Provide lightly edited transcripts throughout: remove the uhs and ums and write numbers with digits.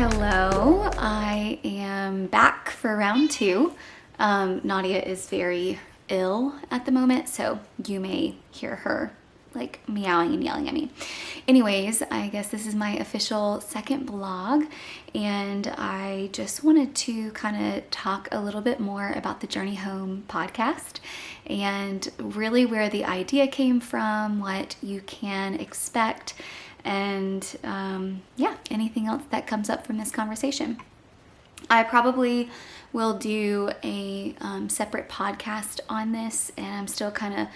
Hello, I am back for round two. Nadia is very ill at the moment, so you may hear her like meowing and yelling at me. Anyways, I guess this is my official second blog, and I just wanted to kind of talk a little bit more about the Journey Home podcast and really where the idea came from, what you can expect, and anything else that comes up from this conversation. I probably will do a separate podcast on this, and I'm still kind of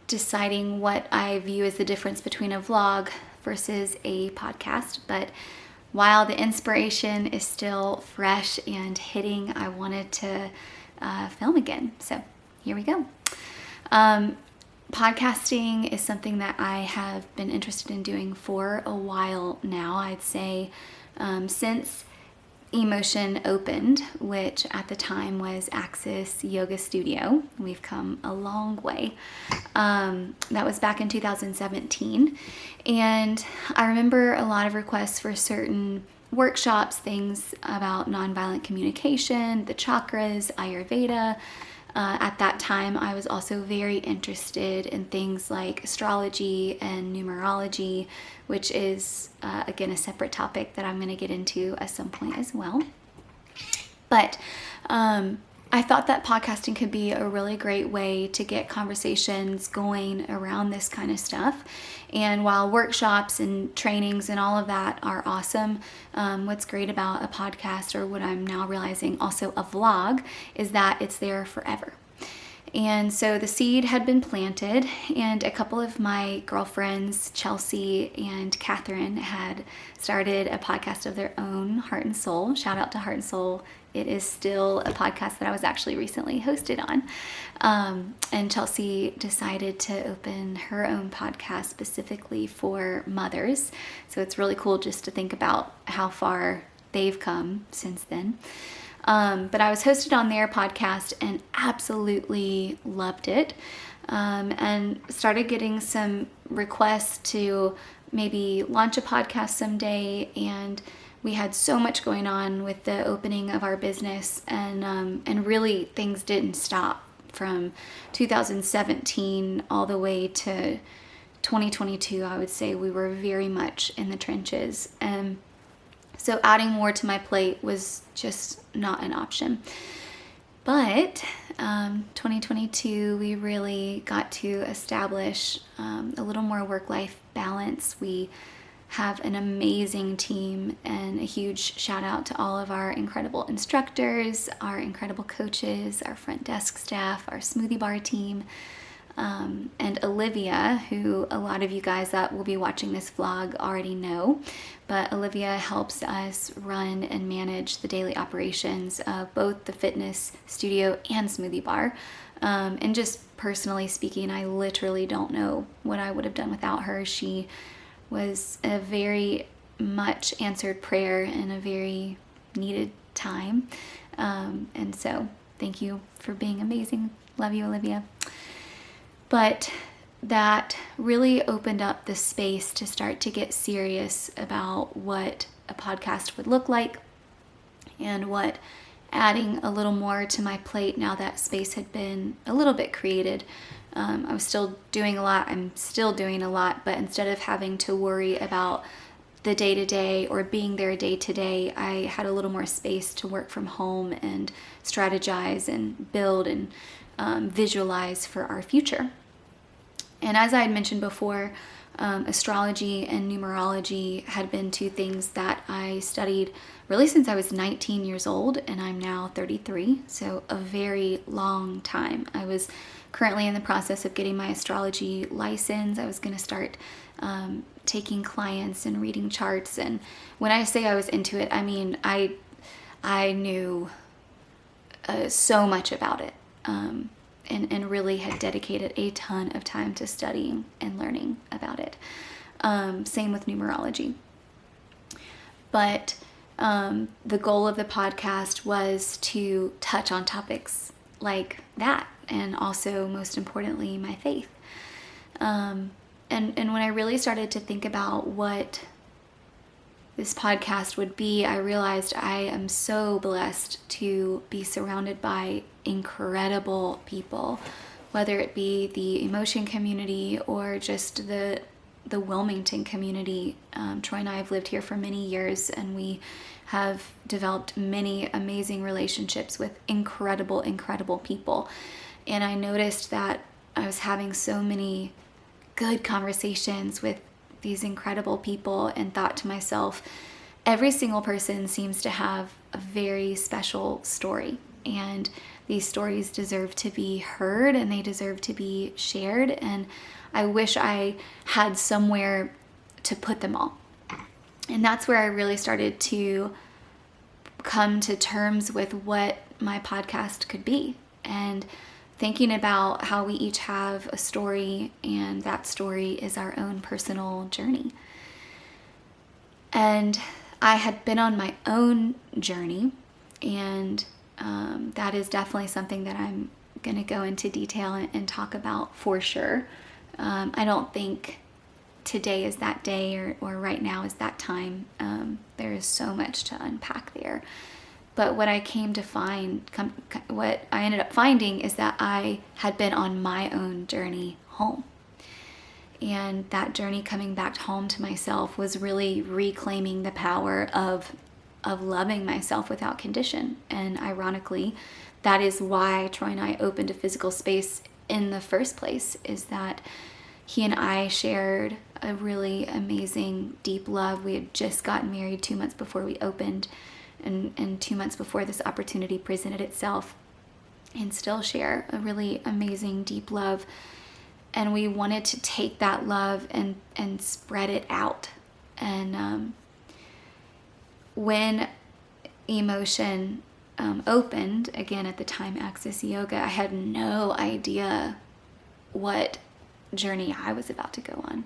deciding what I view as the difference between a vlog versus a podcast. But while the inspiration is still fresh and hitting, I wanted to film again. So here we go. Podcasting is something that I have been interested in doing for a while now. I'd say since Emotion opened, which at the time was Axis Yoga Studio. We've come a long way. That was back in 2017. And I remember a lot of requests for certain workshops, things about nonviolent communication, the chakras, Ayurveda. At that time, I was also very interested in things like astrology and numerology, which is, again, a separate topic that I'm going to get into at some point as well. But I thought that podcasting could be a really great way to get conversations going around this kind of stuff. And while workshops and trainings and all of that are awesome, what's great about a podcast, or what I'm now realizing also a vlog, is that it's there forever. And so the seed had been planted, and a couple of my girlfriends, Chelsea and Catherine, had started a podcast of their own, Heart and Soul. Shout out to Heart and Soul. It is still a podcast that I was actually recently hosted on. And Chelsea decided to open her own podcast specifically for mothers. So it's really cool just to think about how far they've come since then. But I was hosted on their podcast and absolutely loved it. And started getting some requests to maybe launch a podcast someday, and we had so much going on with the opening of our business, and really things didn't stop from 2017 all the way to 2022. I would say we were very much in the trenches, and so adding more to my plate was just not an option. But 2022, we really got to establish a little more work-life balance. We have an amazing team, and a huge shout out to all of our incredible instructors, our incredible coaches, our front desk staff, our smoothie bar team, and Olivia, who a lot of you guys that will be watching this vlog already know. But Olivia helps us run and manage the daily operations of both the fitness studio and smoothie bar. And just personally speaking, I literally don't know what I would have done without her. She was a very much answered prayer in a very needed time. And so thank you for being amazing. Love you, Olivia. But that really opened up the space to start to get serious about what a podcast would look like, and what adding a little more to my plate now that space had been a little bit created. I was still doing a lot. I'm still doing a lot, but instead of having to worry about the day-to-day or being there day-to-day, I had a little more space to work from home and strategize and build and visualize for our future. And as I had mentioned before, astrology and numerology had been two things that I studied really since I was 19 years old, and I'm now 33, so a very long time. I was currently in the process of getting my astrology license. I was going to start taking clients and reading charts, and when I say I was into it, I mean I knew so much about it. And really had dedicated a ton of time to studying and learning about it. Same with numerology. But the goal of the podcast was to touch on topics like that, and also, most importantly, my faith. And when I really started to think about what this podcast would be, I realized I am so blessed to be surrounded by incredible people, whether it be the emotion community or just the Wilmington community. Troy and I have lived here for many years, and we have developed many amazing relationships with incredible people. And I noticed that I was having so many good conversations with these incredible people and thought to myself, every single person seems to have a very special story, and these stories deserve to be heard and they deserve to be shared, and I wish I had somewhere to put them all. And that's where I really started to come to terms with what my podcast could be, and thinking about how we each have a story, and that story is our own personal journey. And I had been on my own journey, and that is definitely something that I'm going to go into detail and talk about for sure. I don't think today is that day or right now is that time. There is so much to unpack there. But what I came to find, what I ended up finding is that I had been on my own journey home. And that journey coming back home to myself was really reclaiming the power of loving myself without condition. And ironically, that is why Troy and I opened a physical space in the first place, is that he and I shared a really amazing, deep love. We had just gotten married 2 months before we opened, and 2 months before this opportunity presented itself, and still share a really amazing, deep love. And we wanted to take that love and spread it out. And when Emotion opened, again at the time Access Yoga, I had no idea what journey I was about to go on.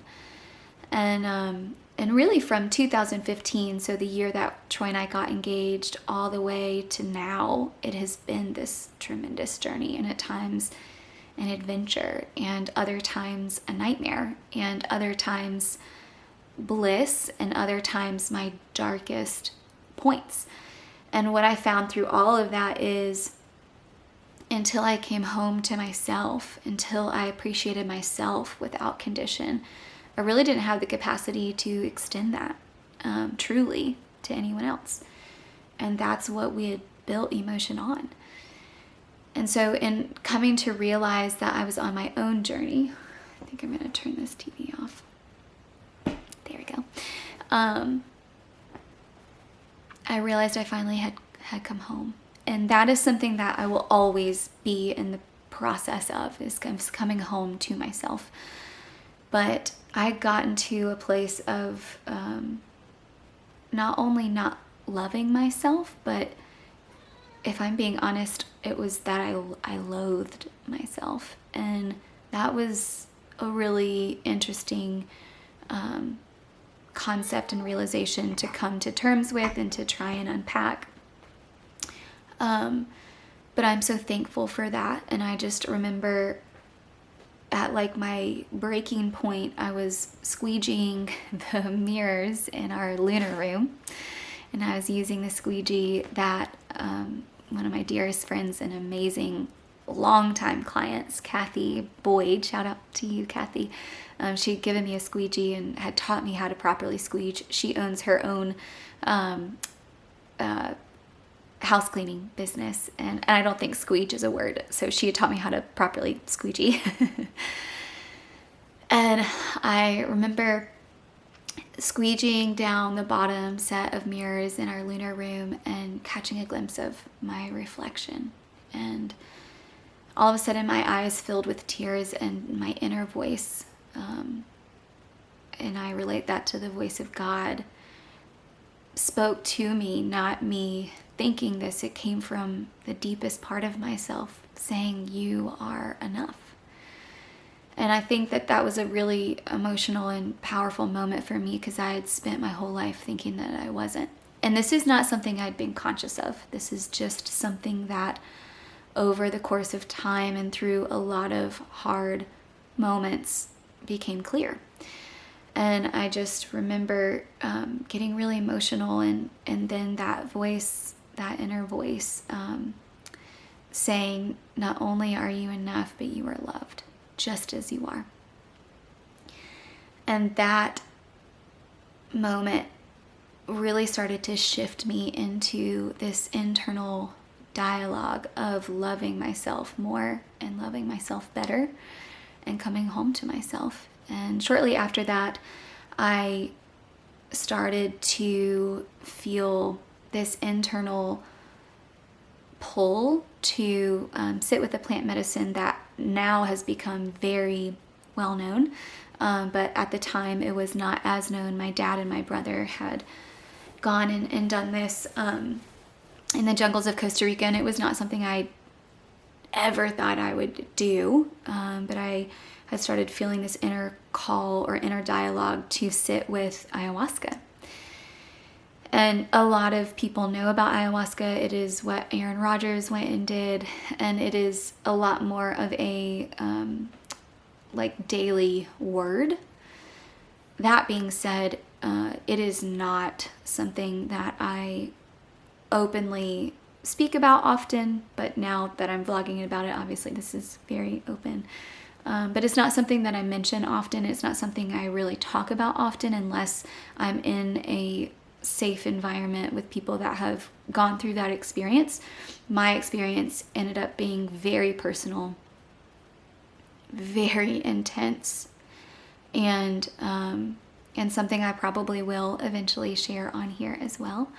And really from 2015, so the year that Troy and I got engaged, all the way to now, it has been this tremendous journey, and at times an adventure, and other times a nightmare, and other times bliss, and other times my darkest points. And what I found through all of that is, until I came home to myself, until I appreciated myself without condition, I really didn't have the capacity to extend that truly to anyone else. And that's what we had built Emotion on. And so in coming to realize that I was on my own journey, I think I'm going to turn this TV off. There we go. I realized I finally had come home. And that is something that I will always be in the process of, is coming home to myself. But I got into a place of not only not loving myself, but if I'm being honest, it was that I loathed myself. And that was a really interesting concept and realization to come to terms with and to try and unpack. But I'm so thankful for that. And I just remember at like my breaking point, I was squeegeeing the mirrors in our lunar room, and I was using the squeegee that one of my dearest friends and amazing longtime clients, Kathy Boyd, shout out to you, Kathy. She'd given me a squeegee and had taught me how to properly squeege. She owns her own house cleaning business, and I don't think squeege is a word, so she had taught me how to properly squeegee. And I remember squeegeeing down the bottom set of mirrors in our lunar room and catching a glimpse of my reflection, and all of a sudden my eyes filled with tears, and my inner voice, and I relate that to the voice of God, spoke to me, not me thinking this. It came from the deepest part of myself saying, "You are enough." And I think that that was a really emotional and powerful moment for me, because I had spent my whole life thinking that I wasn't. And this is not something I'd been conscious of. This is just something that over the course of time and through a lot of hard moments became clear. And I just remember getting really emotional, and then that voice, that inner voice, saying, not only are you enough, but you are loved just as you are. And that moment really started to shift me into this internal dialogue of loving myself more and loving myself better and coming home to myself. And shortly after that, I started to feel this internal pull to sit with a plant medicine that now has become very well known. But at the time, it was not as known. My dad and my brother had gone and done this in the jungles of Costa Rica, and it was not something I ever thought I would do. But I had started feeling this inner call or inner dialogue to sit with ayahuasca. And a lot of people know about ayahuasca. It is what Aaron Rodgers went and did, and it is a lot more of a like daily word. That being said, it is not something that I openly speak about often, but now that I'm vlogging about it, obviously this is very open. But it's not something that I mention often. It's not something I really talk about often unless I'm in a safe environment with people that have gone through that experience. My experience ended up being very personal, very intense, and something I probably will eventually share on here as well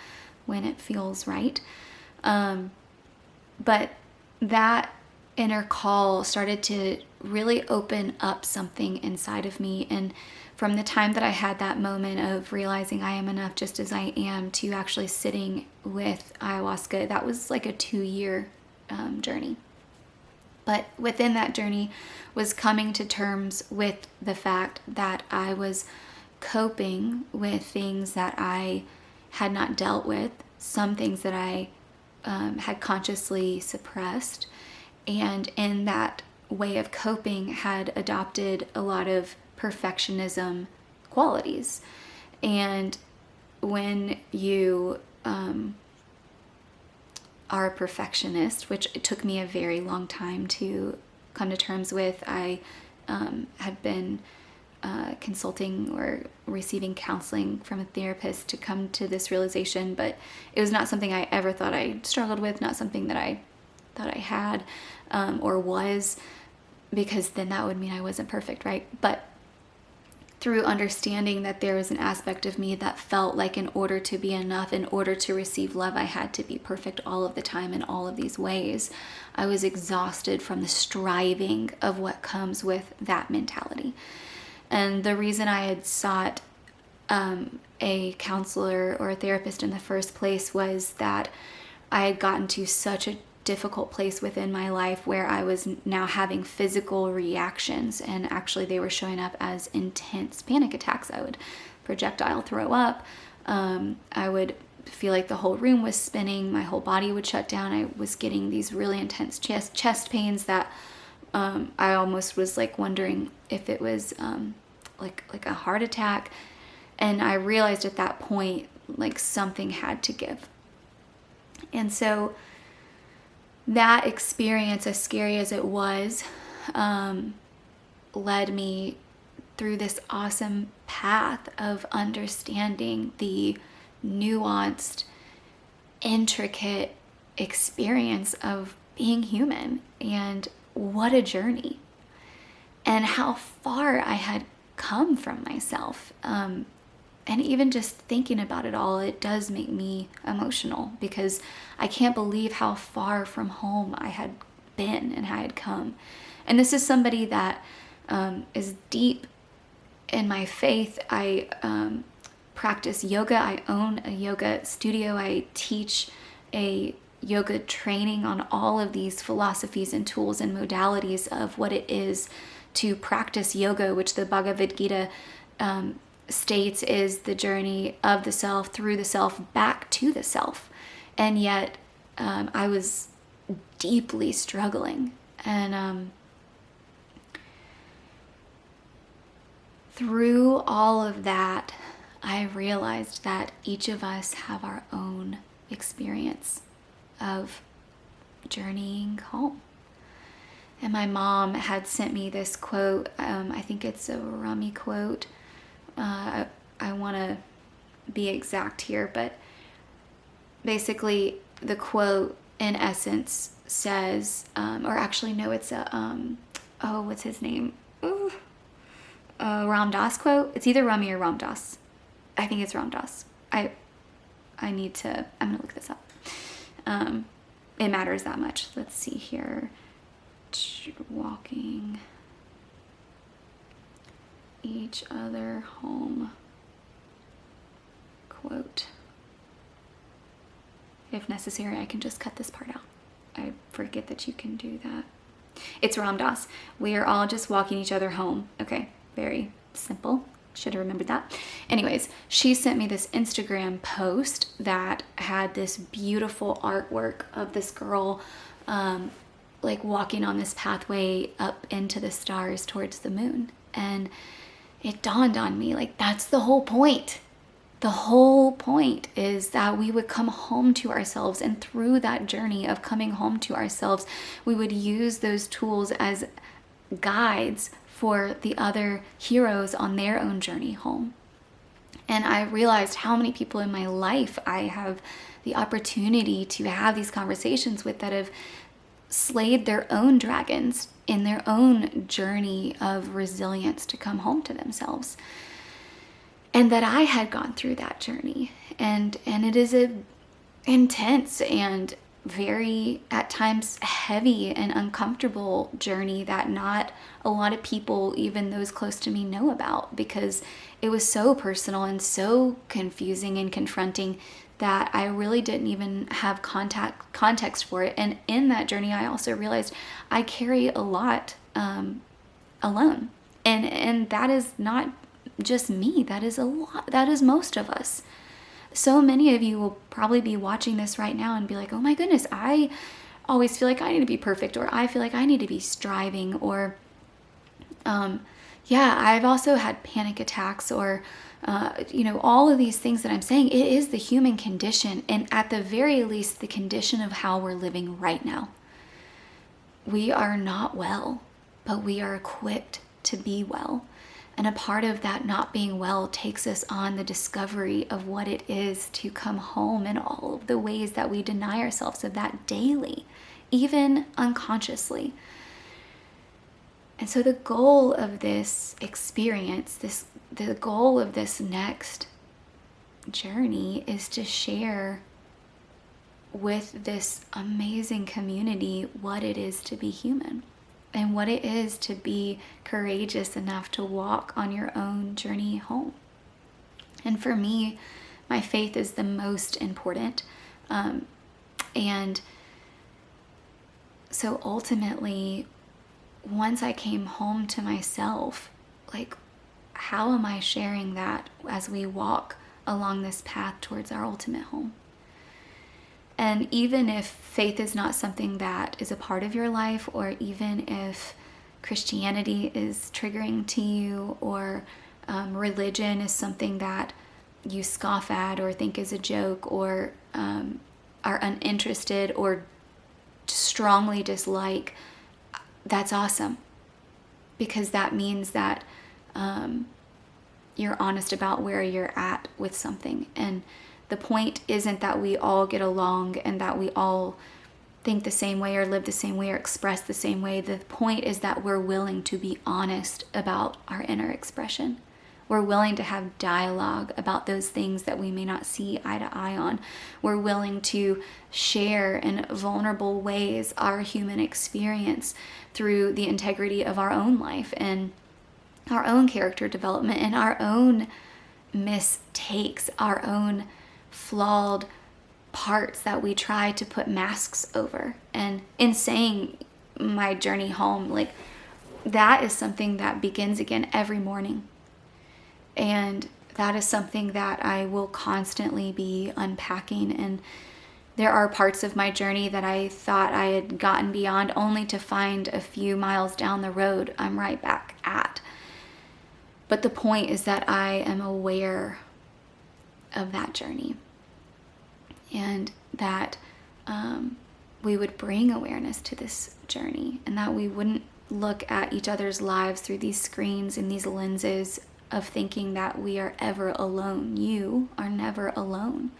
when it feels right. But that inner call started to really open up something inside of me. And from the time that I had that moment of realizing I am enough just as I am to actually sitting with ayahuasca, that was like a 2-year journey. But within that journey was coming to terms with the fact that I was coping with things that I had not dealt with, some things that I had consciously suppressed, and in that way of coping had adopted a lot of perfectionism qualities. And when you are a perfectionist, which it took me a very long time to come to terms with, I had been consulting or receiving counseling from a therapist to come to this realization, but it was not something I ever thought I struggled with, not something that I thought I had or was, because then that would mean I wasn't perfect, right? But through understanding that there was an aspect of me that felt like in order to be enough, in order to receive love, I had to be perfect all of the time in all of these ways, I was exhausted from the striving of what comes with that mentality. And the reason I had sought a counselor or a therapist in the first place was that I had gotten to such a difficult place within my life where I was now having physical reactions, and actually they were showing up as intense panic attacks. I would projectile throw up. I would feel like the whole room was spinning. My whole body would shut down. I was getting these really intense chest pains that I almost was like wondering if it was like a heart attack. And I realized at that point, like something had to give. And so that experience, as scary as it was, led me through this awesome path of understanding the nuanced, intricate experience of being human, and what a journey, and how far I had come from myself. And even just thinking about it all, it does make me emotional, because I can't believe how far from home I had been and I had come. And this is somebody that is deep in my faith. I practice yoga. I own a yoga studio. I teach a yoga training on all of these philosophies and tools and modalities of what it is to practice yoga, which the Bhagavad Gita states is the journey of the self, through the self, back to the self. And yet I was deeply struggling. And through all of that, I realized that each of us have our own experience of journeying home. And my mom had sent me this quote. I think it's a Rumi quote. I want to be exact here, but basically the quote in essence says, or actually no, it's a, what's his name? Ram Dass quote. It's either Rumi or Ram Dass. I think it's Ram Dass. I'm gonna look this up. It matters that much. Let's see here. Walking each other home quote. If necessary, I can just cut this part out. I forget that you can do that. It's Ram Dass. We are all just walking each other home. Okay, very simple. Should have remembered that. Anyways, she sent me this Instagram post that had this beautiful artwork of this girl like walking on this pathway up into the stars towards the moon. And it dawned on me, like, that's the whole point. The whole point is that we would come home to ourselves, and through that journey of coming home to ourselves, we would use those tools as guides for the other heroes on their own journey home. And I realized how many people in my life I have the opportunity to have these conversations with that have slayed their own dragons in their own journey of resilience to come home to themselves. And that I had gone through that journey. And it is a intense and very, at times, heavy and uncomfortable journey that not a lot of people, even those close to me, know about, because it was so personal and so confusing and confronting that I really didn't even have context for it. And in that journey, I also realized I carry a lot alone. And that is not just me. That is a lot. That is most of us. So many of you will probably be watching this right now and be like, oh my goodness, I always feel like I need to be perfect, or I feel like I need to be striving, or I've also had panic attacks, or all of these things that I'm saying. It is the human condition, and at the very least, the condition of how we're living right now. We are not well, but we are equipped to be well. And a part of that not being well takes us on the discovery of what it is to come home, and all of the ways that we deny ourselves of that daily, even unconsciously. And so the goal of this experience, the goal of this next journey, is to share with this amazing community what it is to be human, and what it is to be courageous enough to walk on your own journey home. And for me, my faith is the most important. And so ultimately, once I came home to myself, like, how am I sharing that as we walk along this path towards our ultimate home? And even if faith is not something that is a part of your life, or even if Christianity is triggering to you, or religion is something that you scoff at or think is a joke, or are uninterested or strongly dislike, that's awesome. Because that means that you're honest about where you're at with something. And the point isn't that we all get along and that we all think the same way or live the same way or express the same way. The point is that we're willing to be honest about our inner expression. We're willing to have dialogue about those things that we may not see eye to eye on. We're willing to share in vulnerable ways our human experience through the integrity of our own life and our own character development and our own mistakes, our own flawed parts that we try to put masks over. And in saying my journey home, like, that is something that begins again every morning. And that is something that I will constantly be unpacking. And there are parts of my journey that I thought I had gotten beyond, only to find a few miles down the road I'm right back at. But the point is that I am aware of that journey, and that we would bring awareness to this journey, and that we wouldn't look at each other's lives through these screens and these lenses of thinking that we are ever alone. You are never alone.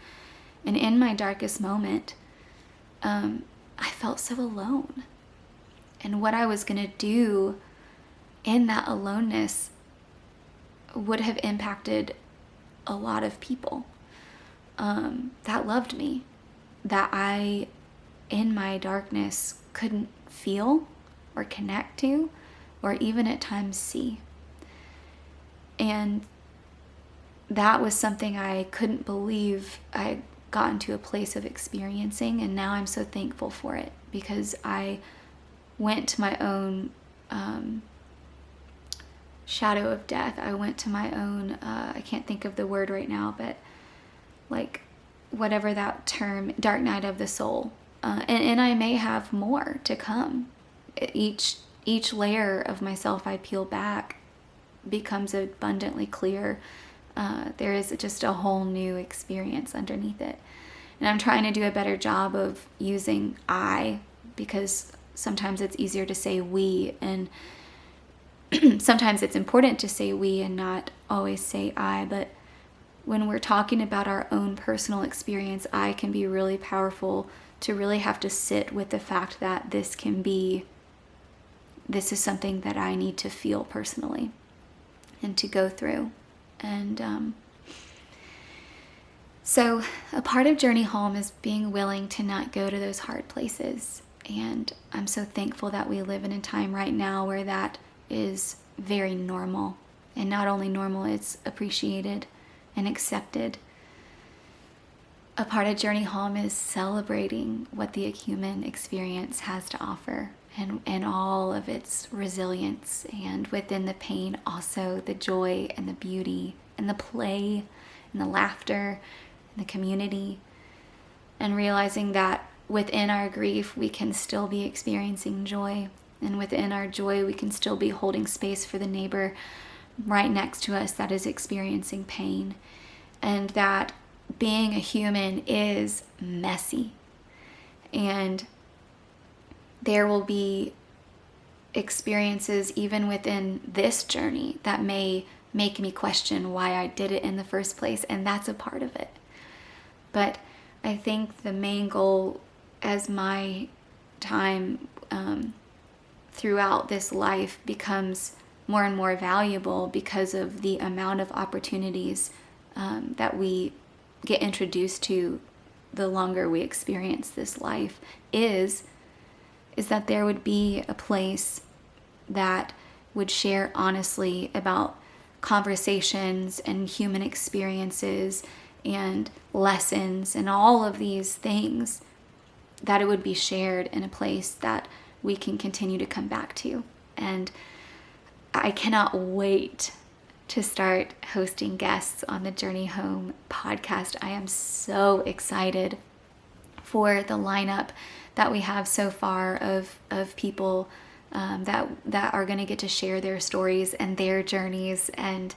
And in my darkest moment, I felt so alone. And what I was going to do in that aloneness would have impacted a lot of people that loved me, that I, in my darkness, couldn't feel or connect to, or even at times see. And that was something I couldn't believe I had gotten to a place of experiencing, and now I'm so thankful for it, because I went to my own shadow of death. I went to my own, I can't think of the word right now, but like whatever that term, dark night of the soul. And I may have more to come. Each layer of myself I peel back becomes abundantly clear. There is just a whole new experience underneath it. And I'm trying to do a better job of using I, because sometimes it's easier to say we, and sometimes it's important to say we and not always say I. But when we're talking about our own personal experience, I can be really powerful, to really have to sit with the fact that this is something that I need to feel personally and to go through. And so a part of Journey Home is being willing to not go to those hard places. And I'm so thankful that we live in a time right now where that is very normal. And not only normal, it's appreciated and accepted. A part of Journey Home is celebrating what the human experience has to offer, and all of its resilience, and within the pain also the joy and the beauty and the play and the laughter and the community, and realizing that within our grief we can still be experiencing joy, and within our joy we can still be holding space for the neighbor right next to us that is experiencing pain, and that being a human is messy, and there will be experiences even within this journey that may make me question why I did it in the first place, and that's a part of it. But I think the main goal, as my time throughout this life becomes more and more valuable because of the amount of opportunities that we get introduced to the longer we experience this life, is that there would be a place that would share honestly about conversations and human experiences and lessons and all of these things, that it would be shared in a place that we can continue to come back to. And I cannot wait to start hosting guests on the Journey Home podcast. I am so excited for the lineup that we have so far of people that are going to get to share their stories and their journeys. And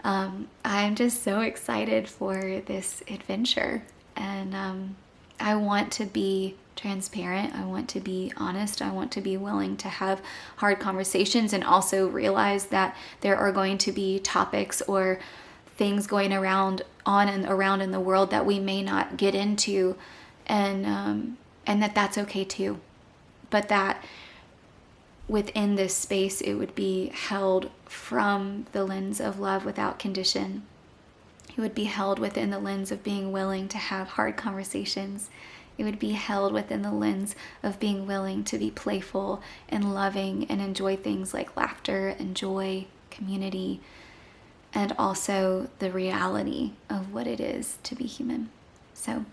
I'm just so excited for this adventure. And I want to be transparent. I want to be honest. I want to be willing to have hard conversations, and also realize that there are going to be topics or things going around in the world that we may not get into, and that's okay too. But that within this space, it would be held from the lens of love without condition. It would be held within the lens of being willing to have hard conversations. It would be held within the lens of being willing to be playful and loving and enjoy things like laughter and joy, community, and also the reality of what it is to be human. So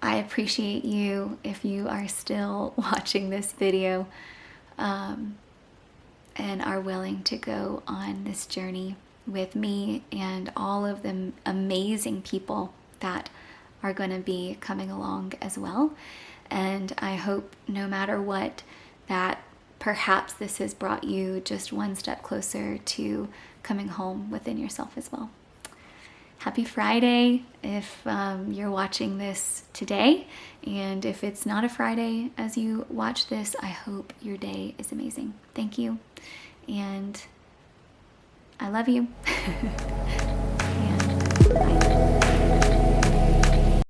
I appreciate you if you are still watching this video and are willing to go on this journey with me and all of the amazing people that are going to be coming along as well. And I hope no matter what, that perhaps this has brought you just one step closer to coming home within yourself as well. Happy Friday if you're watching this today. And if it's not a Friday as you watch this, I hope your day is amazing. Thank you. And I love you.